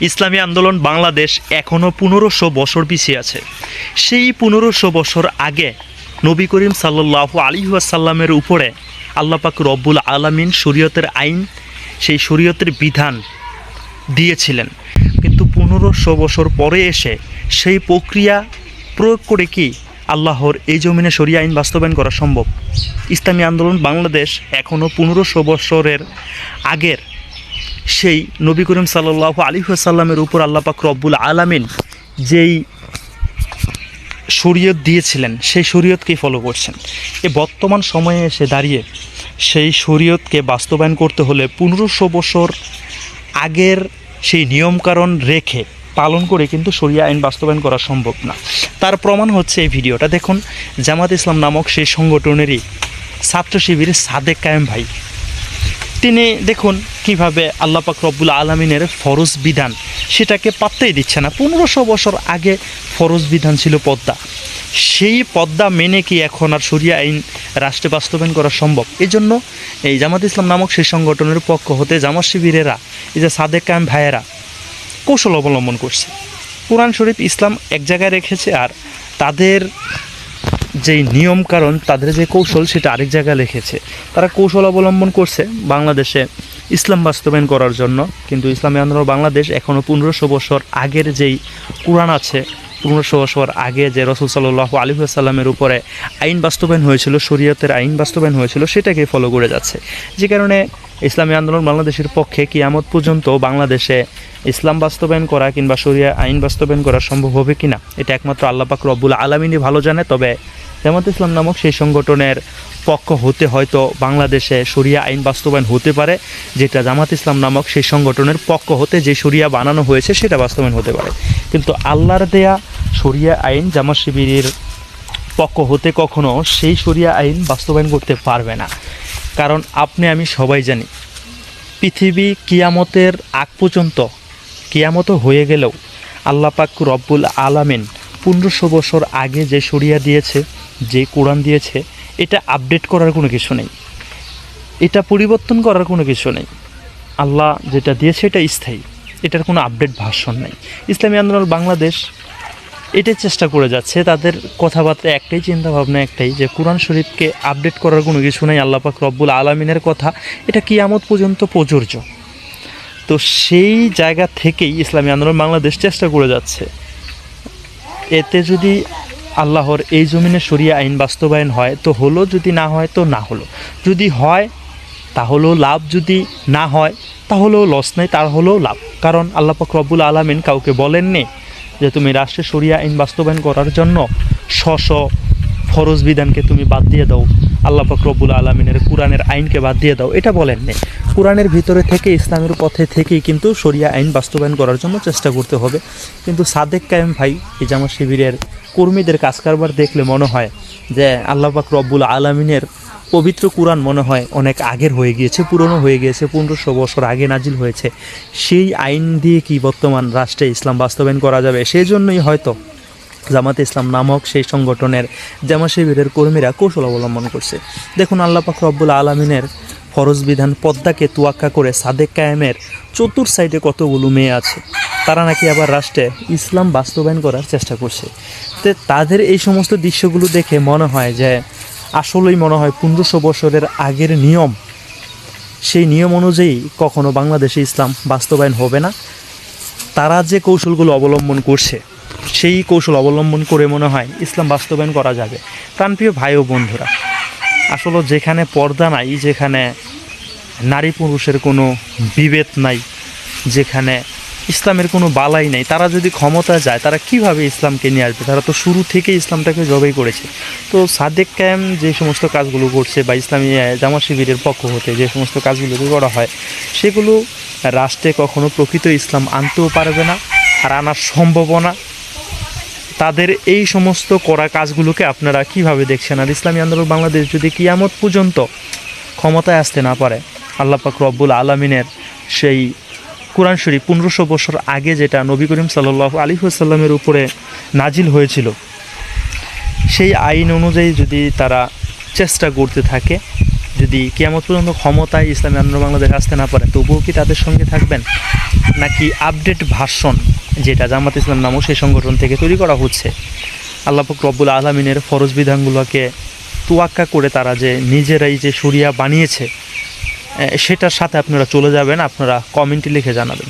ইসলামী আন্দোলন বাংলাদেশ এখনও 1500 বছর পিছিয়ে আছে। সেই 1500 বছর আগে নবী করিম সাল্লাল্লাহু আলাইহি ওয়াসাল্লামের উপরে আল্লাহ পাক রব্বুল আলামিন শরীয়তের আইন, সেই শরীয়তের বিধান দিয়েছিলেন। কিন্তু 1500 বছর পরে এসে সেই প্রক্রিয়া প্রয়োগ করে কি আল্লাহর এই জমিনে শরিয়া আইন বাস্তবায়ন করা সম্ভব? ইসলামী আন্দোলন বাংলাদেশ এখনও 1500 বছরের আগের সেই নবী করিম সাল্লাল্লাহু আলাইহি ওয়াসাল্লামের উপর আল্লাহ পাক রব্বুল আলামিন যেই শরীয়ত দিয়েছিলেন সেই শরীয়তকেই ফলো করছেন। এ বর্তমান সময়ে এসে দাঁড়িয়ে সেই শরীয়তকে বাস্তবায়ন করতে হলে 1500 বছর আগের সেই নিয়মকানুন রেখে পালন করে কিন্তু শরিয়া আইন বাস্তবায়ন করা সম্ভব না। তার প্রমাণ হচ্ছে এই ভিডিওটা দেখুন। জামাত ইসলাম নামক সেই সংগঠনেরই ছাত্র শিবির সাদেক কায়েম ভাই, তিনি দেখুন কিভাবে আল্লাহ পাক রব্বুল আলামিনের ফরজ বিধান সেটাকে পাত্তাই দিচ্ছে না। 1500 বছর আগে ফরজ বিধান ছিল পদ্মা, সেই পদ্মা মেনে কি এখন আর শরিয়া আইন রাষ্ট্রে বাস্তবায়ন করা সম্ভব? এই জন্য এই জামাত ইসলাম নামক সেই সংগঠনের পক্ষ হতে জামাত শিবিরেরা, এই যে সাদেক কায়েম ভাইয়েরা কৌশল অবলম্বন করছে। কোরআন শরীফ ইসলাম এক জায়গায় রেখেছে, আর তাদের যেই নিয়ম কারণ, তাদের যে কৌশল সেটা আরেক জায়গায় রেখেছে। তারা কৌশল অবলম্বন করছে বাংলাদেশে ইসলাম বাস্তবায়ন করার জন্য। কিন্তু ইসলামী আন্দোলন বাংলাদেশ এখনও 1500 বছর আগের যেই কোরআন আছে, 1500 বছর আগে যে রাসূল সাল্লাল্লাহু আলাইহি ওয়াসাল্লামের উপরে আইন বাস্তবায়ন হয়েছিল, শরীয়তের আইন বাস্তবায়ন হয়েছিল, সেটাকে ফলো করে যাচ্ছে। যে কারণে ইসলামী আন্দোলন বাংলাদেশের পক্ষে কিয়ামত পর্যন্ত বাংলাদেশে ইসলাম বাস্তবায়ন করা কিংবা শরিয়া আইন বাস্তবায়ন করা সম্ভব হবে কিনা এটা একমাত্র আল্লাহ পাক রব্বুল আলামিনই ভালো জানে। তবে জামাত ইসলাম নামক সেই সংগঠনের পক্ষ হতে হয়তো বাংলাদেশে শরিয়া আইন বাস্তবায়ন হতে পারে, যেটা জামাত ইসলাম নামক সেই সংগঠনের পক্ষ হতে যে শরিয়া বানানো হয়েছে সেটা বাস্তবায়ন হতে পারে। কিন্তু আল্লাহর দেয়া শরিয়া আইন জামাত শিবিরের পক্ষ হতে কখনো সেই শরিয়া আইন বাস্তবায়ন করতে পারবে না। কারণ আপনি আমি সবাই জানি, পৃথিবী কিয়ামতের আগ পর্যন্ত, কিয়ামত হয়ে গেলেও আল্লাহ পাক রব্বুল আলামিন 1500 বছর আগে যে শরিয়া দিয়েছে, যে কোরআন দিয়েছে, এটা আপডেট করার কোনো কিছু নেই, এটা পরিবর্তন করার কোনো কিছু নেই। আল্লাহ যেটা দিয়েছে এটা স্থায়ী, এটার কোনো আপডেট ভার্সন নেই। ইসলামী আন্দোলন বাংলাদেশ এটাই চেষ্টা করে যাচ্ছে। তাদের কথাবার্তা একটাই, চিন্তাভাবনা একটাই, যে কোরআন শরীফকে আপডেট করার কোনো কিছু নেই। আল্লাহ পাক রব্বুল আলামিনের কথা এটা কিয়ামত পর্যন্ত প্রযোজ্য। তো সেই জায়গা থেকেই ইসলামী আন্দোলন বাংলাদেশ চেষ্টা করে যাচ্ছে, এতে যদি আল্লাহর এই জমিনে শরিয়া আইন বাস্তবায়ন হয় তো হলো, যদি না হয় তো না হলো। যদি হয় তাহলেও লাভ, যদি না হয় তাহলেও লস নেই, তাহলেও লাভ। কারণ আল্লাহ পাক রব্বুল আলামিন কাউকে বলেননি যে তুমি রাষ্ট্রে শরিয়া আইন বাস্তবায়ন করার জন্য স্ব ফরজ বিধানকে তুমি বাদ দিয়ে দাও, আল্লাহ পাক রব্বুল আলামিনের কোরআনের আইনকে বাদ দিয়ে দাও, এটা বলেননি। কোরআনের ভিতরে থেকে, ইসলামের পথে থেকেই কিন্তু শরিয়া আইন বাস্তবায়ন করার জন্য চেষ্টা করতে হবে। কিন্তু সাদেক কায়েম ভাই, এই জামাত শিবিরের কর্মীদের কাজ কারবার দেখলে মনে হয় যে আল্লাহ পাক রব্বুল আলামিনের পবিত্র কোরআন মনে হয় অনেক আগের হয়ে গিয়েছে, পুরনো হয়ে গিয়েছে, 1500 বছর আগে নাজিল হয়েছে। সেই আইন দিয়ে কি বর্তমান রাষ্ট্রে ইসলাম বাস্তবায়ন করা যাবে? সেই জন্যই হয়তো জামাত ইসলাম নামক সেই সংগঠনের জামাত শিবিরের কর্মীরা কৌশল অবলম্বন করছে। দেখুন, আল্লাহ পাক রব্বুল আলামিনের ফরজ বিধান পদ্মাকে তোয়াক্কা করে সাদেক কায়েমের চতুর সাইডে কতগুলো মেয়ে আছে, তারা নাকি আবার রাষ্ট্রে ইসলাম বাস্তবায়ন করার চেষ্টা করছে। তো তাদের এই সমস্ত দৃশ্যগুলো দেখে মনে হয় যে আসলেই মনে হয় 1500 বছরের আগের নিয়ম, সেই নিয়ম অনুযায়ী কখনো বাংলাদেশে ইসলাম বাস্তবায়ন হবে না। তারা যে কৌশলগুলো অবলম্বন করছে সেই কৌশল অবলম্বন করে মনে হয় ইসলাম বাস্তবায়ন করা যাবে। প্রাণপ্রিয় ভাই ও বন্ধুরা, আসলে যেখানে পর্দা নাই, যেখানে নারী পুরুষের কোনো বিভেদ নাই, যেখানে ইসলামের কোনো বালাই নেই, তারা যদি ক্ষমতায় যায় তারা কিভাবে ইসলামকে নিয়ে আসবে? তারা তো শুরু থেকে ইসলামটাকে জবাই করেছে। তো সাদেক কায়েম যে সমস্ত কাজগুলো করছে বা ইসলামী জামাত শিবিরের পক্ষ হতে যে সমস্ত কাজগুলো করা হয়, সেগুলো রাষ্ট্রে কখনো প্রকৃত ইসলাম আনতেও পারবে না, আর আনার সম্ভাবনা। তাদের এই সমস্ত করা কাজগুলোকে আপনারা কিভাবে দেখছেন? আর ইসলামী আন্দোলন বাংলাদেশ যদি কিয়ামত পর্যন্ত ক্ষমতায় আসতে না পারে, আল্লাহ পাক রব্বুল আলামিনের সেই কোরআন শরীফ 1500 বছর আগে যেটা নবী করিম সাল্লাল্লাহু আলাইহি ওয়াসাল্লামের উপরে নাজিল হয়েছিল, সেই আইন অনুযায়ী যদি তারা চেষ্টা করতে থাকে যদি কিয়ামত পর্যন্ত ক্ষমতায় ইসলামী আন্দোলন বাংলাদেশ আসতে না পারে, তবুও কি তাদের সঙ্গে থাকবেন? নাকি আপডেট ভার্সন যেটা জামাত ইসলাম নামক সেই সংগঠন থেকে তৈরি করা হচ্ছে, আল্লাহ পাক রব্বুল আলামিনের ফরজ বিধানগুলোকে তোয়াক্কা করে তারা যে নিজেরাই যে শরিয়া বানিয়েছে, সেটার সাথে আপনারা চলে যাবেন? আপনারা কমেন্টে লিখে জানাবেন।